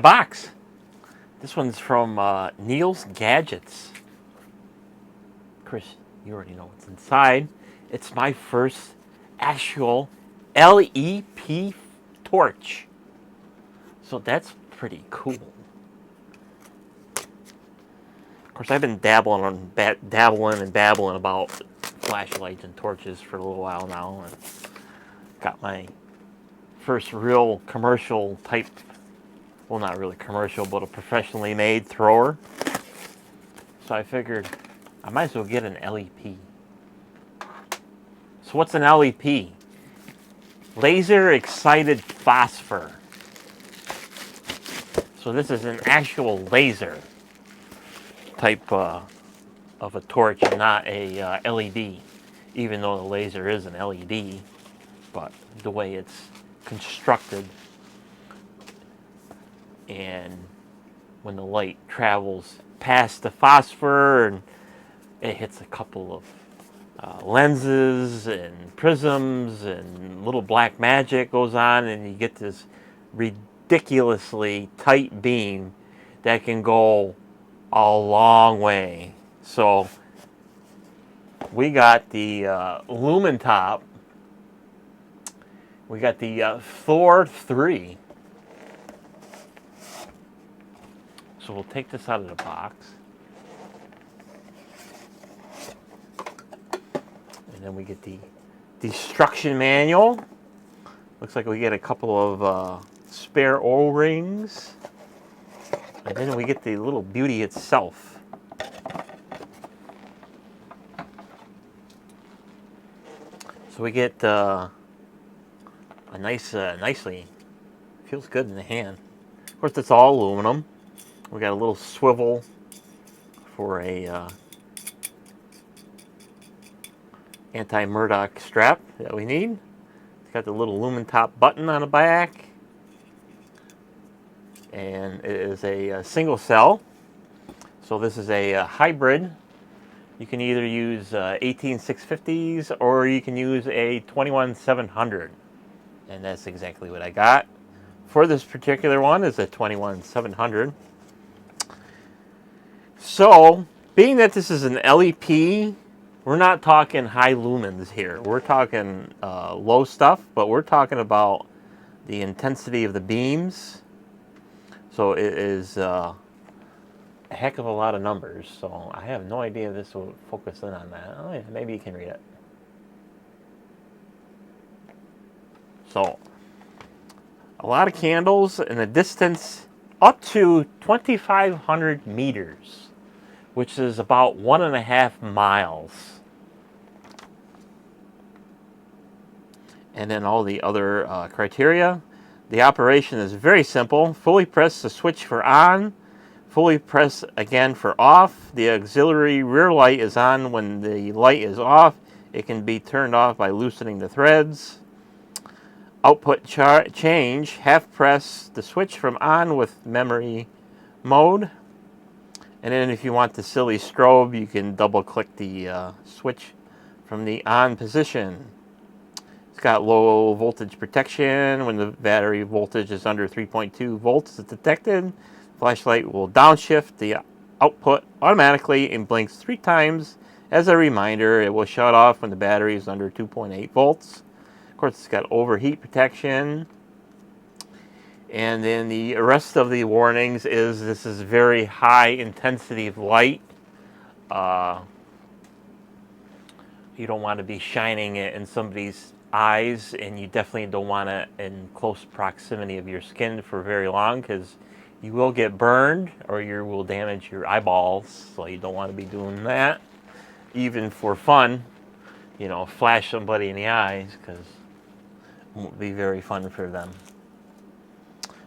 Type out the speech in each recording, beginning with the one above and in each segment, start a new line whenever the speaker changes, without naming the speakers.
box. This one's from Neil's Gadgets. Chris, you already know what's inside. It's my first actual LEP torch. So that's pretty cool. Of course, I've been dabbling and babbling about flashlights and torches for a little while now, and got my first real commercial type, well, not really commercial, but a professionally made thrower. So I figured I might as well get an LEP. So what's an LEP? Laser excited phosphor. So this is an actual laser type of a torch, not a LED, even though the laser is an LED, but the way it's constructed, and when the light travels past the phosphor and it hits a couple of lenses and prisms, and little black magic goes on, and you get this ridiculously tight beam that can go a long way. So we got the Lumintop. We got the THOR 3. So we'll take this out of the box. And then we get the destruction manual. Looks like we get a couple of spare O-rings. And then we get the little beauty itself. So we get a nice, nicely, feels good in the hand. Of course, it's all aluminum. We got a little swivel for a anti-Murdoch strap that we need. It's got the little Lumintop button on the back. And it is a single cell. So this is a hybrid. You can either use 18650s or you can use a 21700. And that's exactly what I got. For this particular one is a 21700. So, being that this is an LEP, we're not talking high lumens here. We're talking low stuff, but we're talking about the intensity of the beams. So it is a heck of a lot of numbers. So I have no idea if this will focus in on that. Oh, yeah, maybe you can read it. So a lot of candles in a distance up to 2,500 meters, which is about 1.5 miles. And then all the other criteria. The operation is very simple. Fully press the switch for on. Fully press again for off. The auxiliary rear light is on when the light is off. It can be turned off by loosening the threads. Output change. Half press the switch from on with memory mode. And then if you want the silly strobe, you can double click the switch from the on position. It's got low voltage protection. When the battery voltage is under 3.2 volts, it's detected. Flashlight will downshift the output automatically and blinks 3 times. As a reminder, it will shut off when the battery is under 2.8 volts. Of course, it's got overheat protection. And then the rest of the warnings is this is very high intensity of light. You don't want to be shining it in somebody's eyes, and you definitely don't want it in close proximity of your skin for very long, because you will get burned or you will damage your eyeballs. So you don't want to be doing that, even for fun. You know, flash somebody in the eyes, because it won't be very fun for them.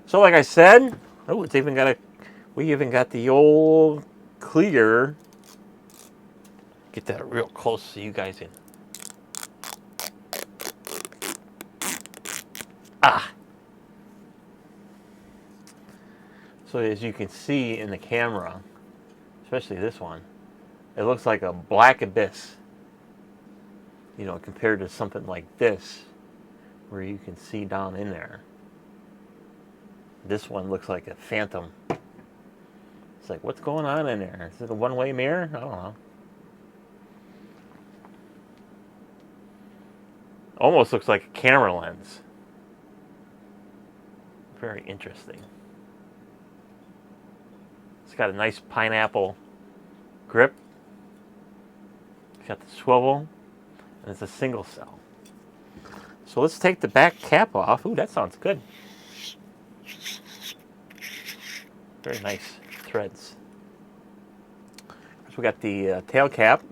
So like I said, oh, it's even got we even got the old clear. Get that real close so you guys can. So as you can see in the camera, especially this one, it looks like a black abyss. You know, compared to something like this, where you can see down in there. This one looks like a phantom. It's like, what's going on in there? Is it a one-way mirror? I don't know. Almost looks like a camera lens. Very interesting. It's got a nice pineapple grip. It's got the swivel, and it's a single cell. So let's take the back cap off. Ooh, that sounds good. Very nice threads. So we got the tail cap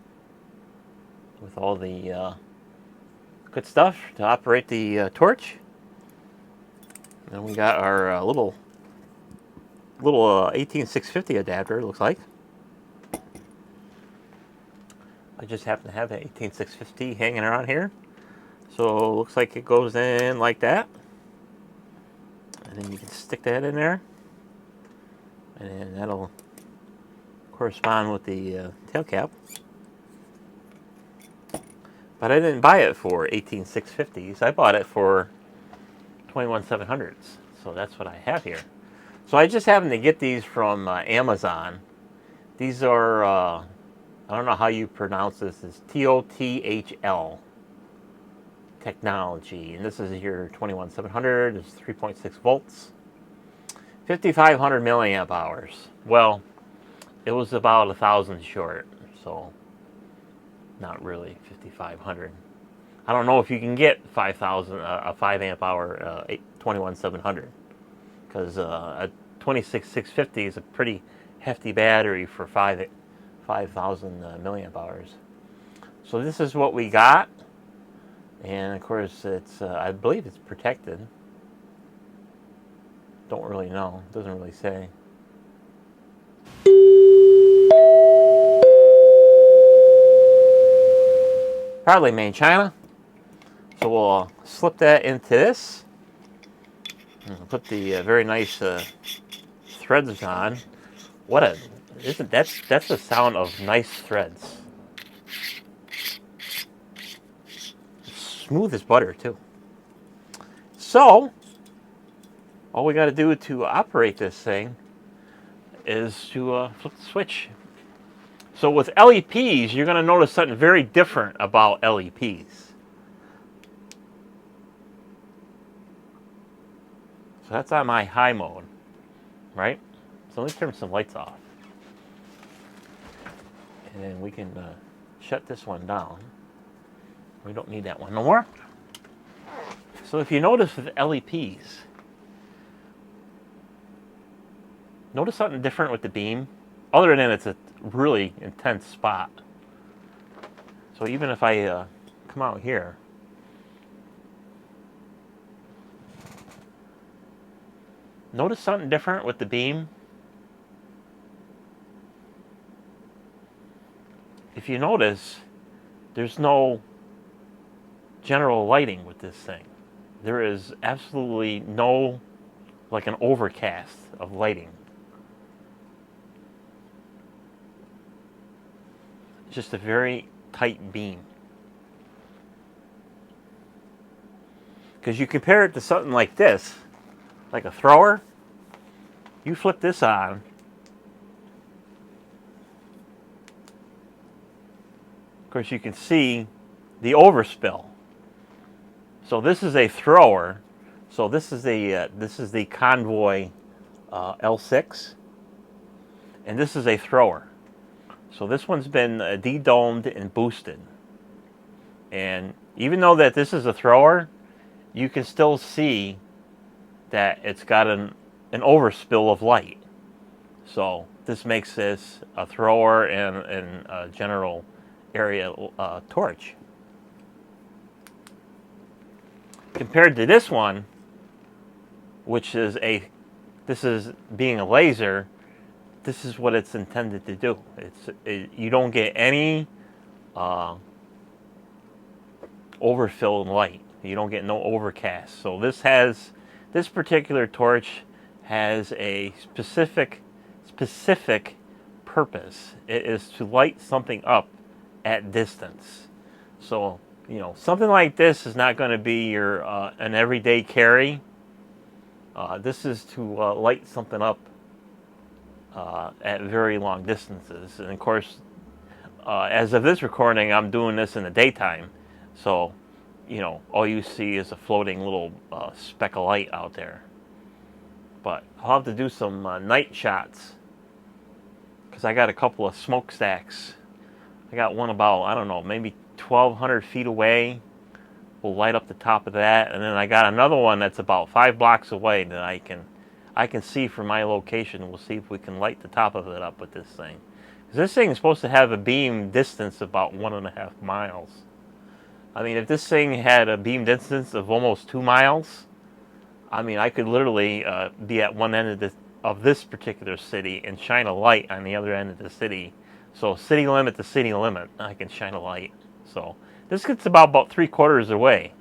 with all the good stuff to operate the torch. And then we got our little 18650 adapter, it looks like. I just happen to have an 18650 hanging around here. So it looks like it goes in like that. And then you can stick that in there. And then that'll correspond with the tail cap. But I didn't buy it for 18650s. I bought it for 21700s. So that's what I have here. So I just happened to get these from Amazon. These are, I don't know how you pronounce this. It's TOTHL technology. And this is your 21700. It's 3.6 volts. 5500 milliamp hours. Well, it was about 1,000 short. So not really 5500. I don't know if you can get 5,000 a 5 amp hour 21700, because a 26650 is a pretty hefty battery for 5,000 milliamp hours. So this is what we got, and of course it's I believe it's protected. Don't really know. Doesn't really say. Proudly made in China. So we'll slip that into this. And we'll put the very nice threads on. What a isn't that's the sound of nice threads. Smooth as butter too. So all we got to do to operate this thing is to flip the switch. So with LEPs, you're going to notice something very different about LEPs. So that's on my high mode, right? So let me turn some lights off. And then we can shut this one down. We don't need that one no more. So if you notice with LEPs, notice something different with the beam, other than it's a really intense spot. So even if I come out here, notice something different with the beam. If you notice, there's no general lighting with this thing. There is absolutely no, like an overcast of lighting. It's just a very tight beam. Because you compare it to something like this, like a thrower, you flip this on, of course you can see the overspill. So this is a thrower. So this is the Convoy L6, and this is a thrower. So this one's been de-domed and boosted. And even though that this is a thrower, you can still see that it's got an overspill of light. So this makes this a thrower and a general area torch. Compared to this one, which is this is being a laser, this is what it's intended to do. You don't get any overfill light. You don't get no overcast. So this particular torch has a specific purpose. It is to light something up at distance. So something like this is not going to be your an everyday carry. This is to light something up at very long distances. And of course, as of this recording, I'm doing this in the daytime. So, you know, all you see is a floating little speck of light out there. But I'll have to do some night shots, because I got a couple of smokestacks. I got one about, I don't know, maybe 1,200 feet away. We'll light up the top of that, and then I got another one that's about 5 blocks away that I can see from my location. We'll see if we can light the top of it up with this thing. Because this thing is supposed to have a beam distance about 1.5 miles. I mean, if this thing had a beam distance of almost 2 miles, I mean, I could literally be at one end of this particular city and shine a light on the other end of the city. So city limit to city limit, I can shine a light. So this gets about 3/4 away.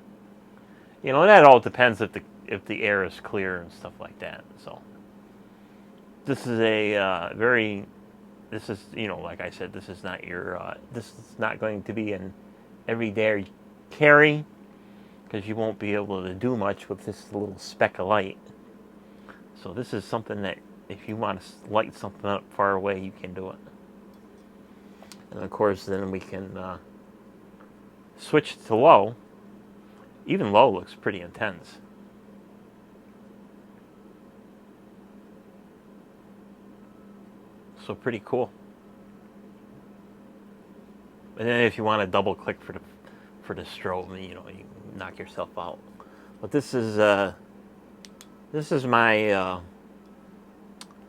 You know, that all depends if the air is clear and stuff like that. So this is a this is, you know, like I said, this is not your this is not going to be an everyday carry, because you won't be able to do much with this little speck of light. So this is something that if you want to light something up far away, you can do it. And of course, then we can switch to low. Even low looks pretty intense. So pretty cool. And then if you want to double click for the strobe, you know, you knock yourself out. But this is my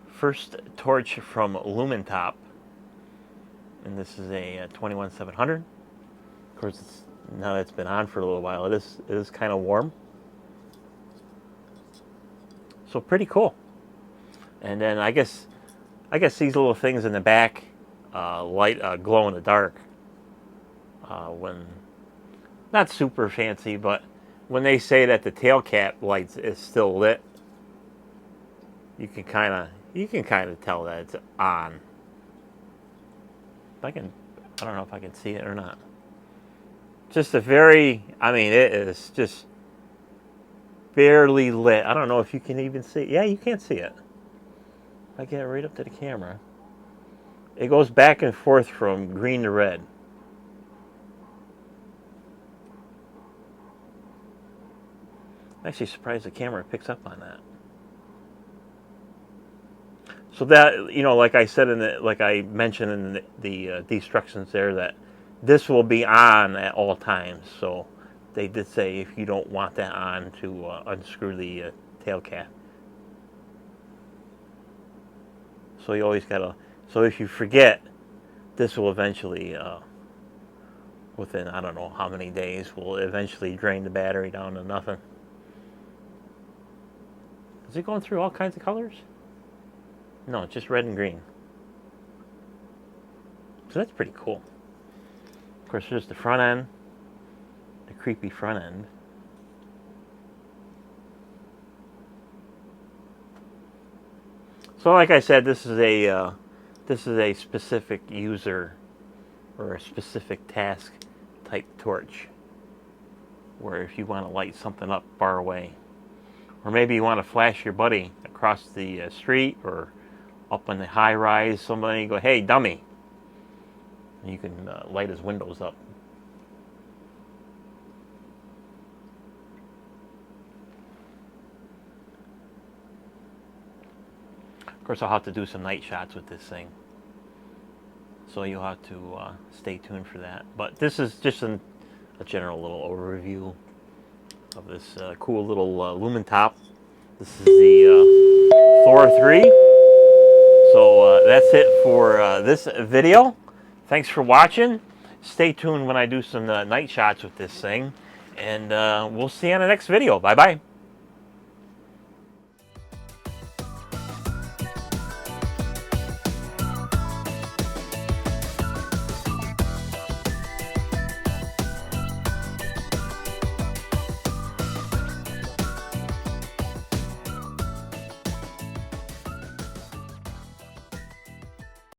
first torch from Lumintop, and this is a 21700. Of course, now that it's been on for a little while, it is kind of warm. So pretty cool. And then I guess these little things in the back light glow in the dark when not super fancy, but when they say that the tail cap lights is still lit, you can kind of tell that it's on. I don't know if I can see it or not. Just I mean, it is just barely lit. I don't know if you can even see it. Yeah, you can't see it. If I get it right up to the camera, it goes back and forth from green to red. I'm actually surprised the camera picks up on that. So that, you know, like I said like I mentioned in the instructions there, that this will be on at all times. So they did say if you don't want that on, to unscrew the tail cap. So you always gotta. So if you forget, this will eventually, within I don't know how many days, will eventually drain the battery down to nothing. Is it going through all kinds of colors? No, just red and green. So that's pretty cool. Of course, there's the front end, the creepy front end. So like I said, this is a specific user or a specific task type torch, where if you want to light something up far away, or maybe you want to flash your buddy across the street or up on the high rise, somebody go, "Hey, dummy," and you can light his windows up. Of course, I'll have to do some night shots with this thing, so you'll have to stay tuned for that. But this is just a general little overview of this cool little Lumintop. This is the Thor 3. So that's it for this video. Thanks for watching. Stay tuned when I do some night shots with this thing, and we'll see you on the next video. Bye bye.